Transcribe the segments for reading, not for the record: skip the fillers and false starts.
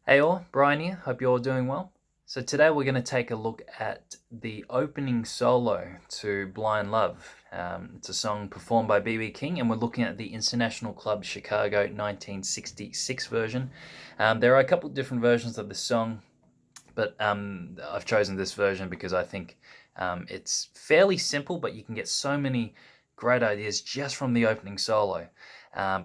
Hey all, Brian here. Hope you're all doing well. So today we're going to take a look at the opening solo to Blind Love. It's a song performed by B.B. King, and we're looking at the International Club Chicago 1966 version. There are a couple of different versions of this song, but I've chosen this version because I think it's fairly simple, but you can get so many great ideas just from the opening solo.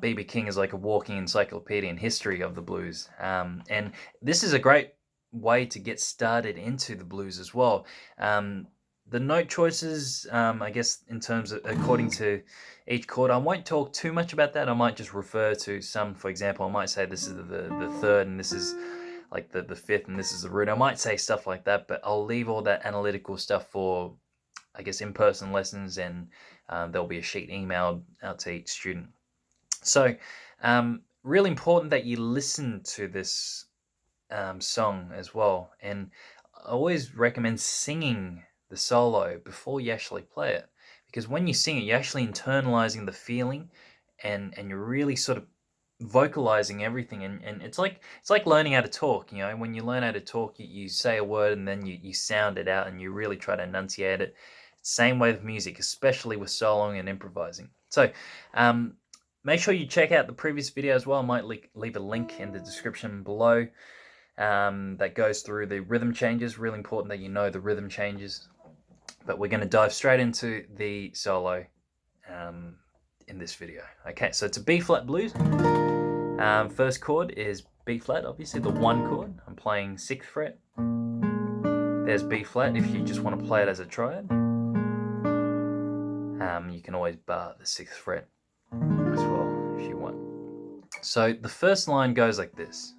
B.B. King is like a walking encyclopedia in history of the blues, and this is a great way to get started into the blues as well. The note choices, I guess, in terms of according to each chord, I won't talk too much about that. I might just refer to some. For example, I might say this is the third, and this is like the fifth, and this is the root. I might say stuff like that, but I'll leave all that analytical stuff for, I guess, in-person lessons, and there'll be a sheet emailed out to each student. So, really important that you listen to this song as well. And I always recommend singing the solo before you actually play it, because when you sing it, you're actually internalizing the feeling, and you're really sort of vocalizing everything. And it's like learning how to talk. When you learn how to talk, you say a word and then you sound it out and you really try to enunciate it. Same way with music, especially with soloing and improvising. So, make sure you check out the previous video as well. I might leave a link in the description below that goes through the rhythm changes. Really important that you know the rhythm changes. But we're going to dive straight into the solo in this video. Okay, so it's a B flat blues. First chord is B flat, obviously the 1 chord. I'm playing 6th fret. There's B flat if you just want to play it as a triad. You can always bar the 6th fret as well if you want. So the first line goes like this.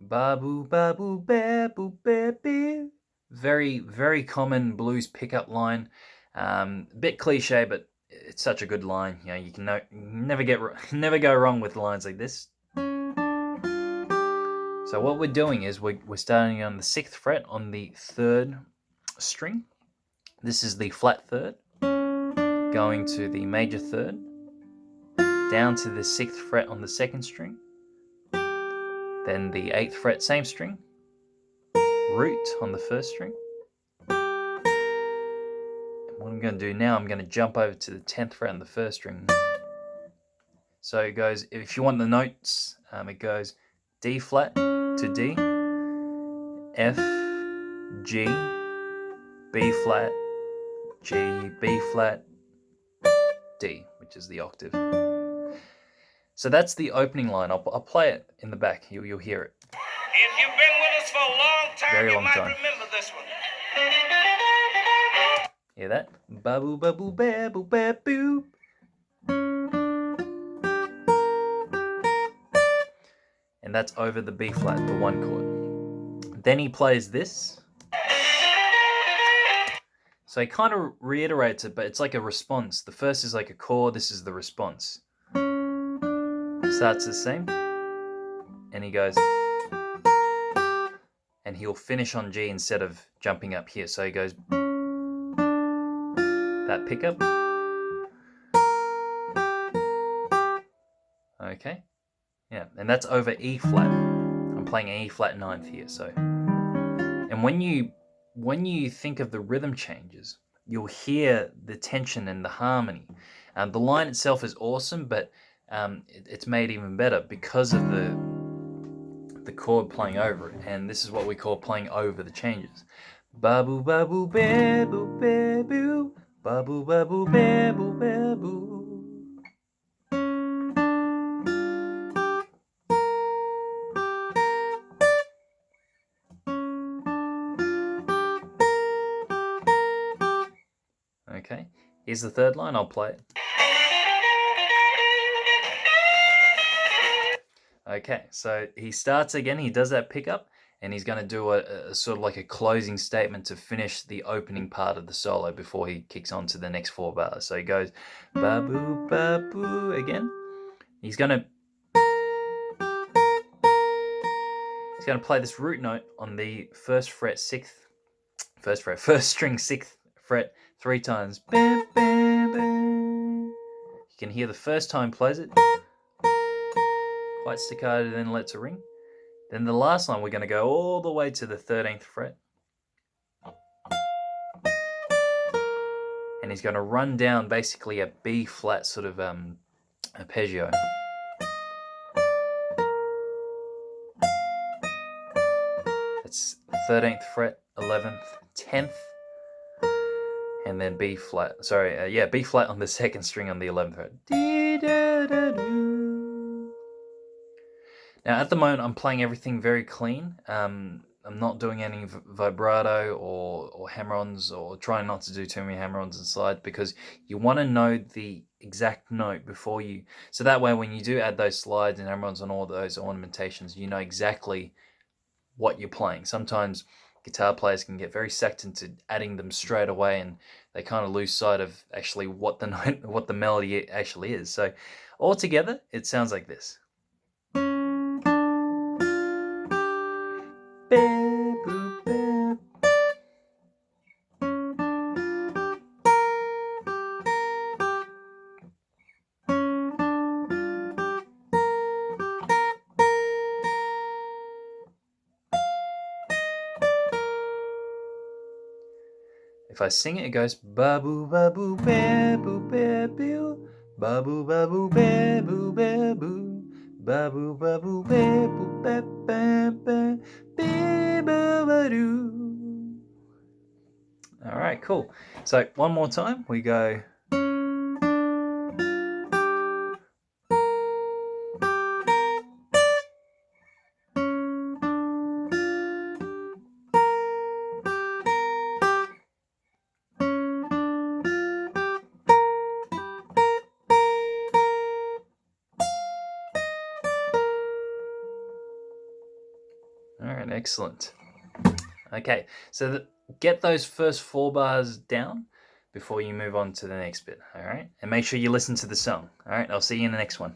Babu babu babu babu. Very, very common blues pickup line. A bit cliche, but it's such a good line. You can never go wrong with lines like this. So what we're doing is we're starting on the 6th fret on the 3rd string. This is the flat 3rd, going to the major 3rd, down to the 6th fret on the 2nd string, then the 8th fret, same string, root on the 1st string. And what I'm going to do now, I'm going to jump over to the 10th fret on the 1st string. So it goes, if you want the notes, it goes D flat to D, F, G, B flat, G, B flat, D, which is the octave. So that's the opening line. I'll play it in the back. You'll hear it. If you've been with us for a long time, Very you long might time. remember this one. Hear that? Babu babu babu babu. And that's over the B flat, the 1 chord. Then he plays this. So he kind of reiterates it, but it's like a response. The first is like a chord, this is the response. Starts the same, and he goes, and he'll finish on G instead of jumping up here. So he goes, that pickup. Okay, yeah, and that's over E flat. I'm playing an E flat 9th here. So, and when you think of the rhythm changes, you'll hear the tension and the harmony. The line itself is awesome, but it's made even better because of the chord playing over it, and this is what we call playing over the changes. Babu babu babu babu, babu babu babu babu. Okay, here's the 3rd line. I'll play it. Okay, so he starts again, he does that pickup, and he's going to do a sort of like a closing statement to finish the opening part of the solo before he kicks on to the next 4 bars. So he goes, babu, babu, again. He's going to play this root note on the 1st fret, 1st string, 6th fret, 3 times. Bam, bam, bam. You can hear the first time plays it, quite staccato, then lets it ring. Then the last line, we're going to go all the way to the 13th fret. And he's going to run down basically a B flat sort of arpeggio. That's 13th fret, 11th, 10th, and then B flat. Sorry, B flat on the second string on the 11th fret. Now at the moment I'm playing everything very clean. I'm not doing any vibrato or hammer-ons, or trying not to do too many hammer-ons and slides, because you want to know the exact note before you, so that way when you do add those slides and hammer-ons and all those ornamentations, you know exactly what you're playing. Sometimes guitar players can get very sucked into adding them straight away, and they kind of lose sight of actually what the note, what the melody actually is. So all together, it sounds like this. If I sing it, it goes ba-boo ba-boo ba-boo ba-boo, ba-boo ba-boo ba-boo ba-boo, ba-boo ba-boo ba-boo ba-ba-ba, ba-ba-ba-doo. All right, cool. So one more time, we go. All right, excellent. Okay, so get those first 4 bars down before you move on to the next bit, all right? And make sure you listen to the song, all right? I'll see you in the next one.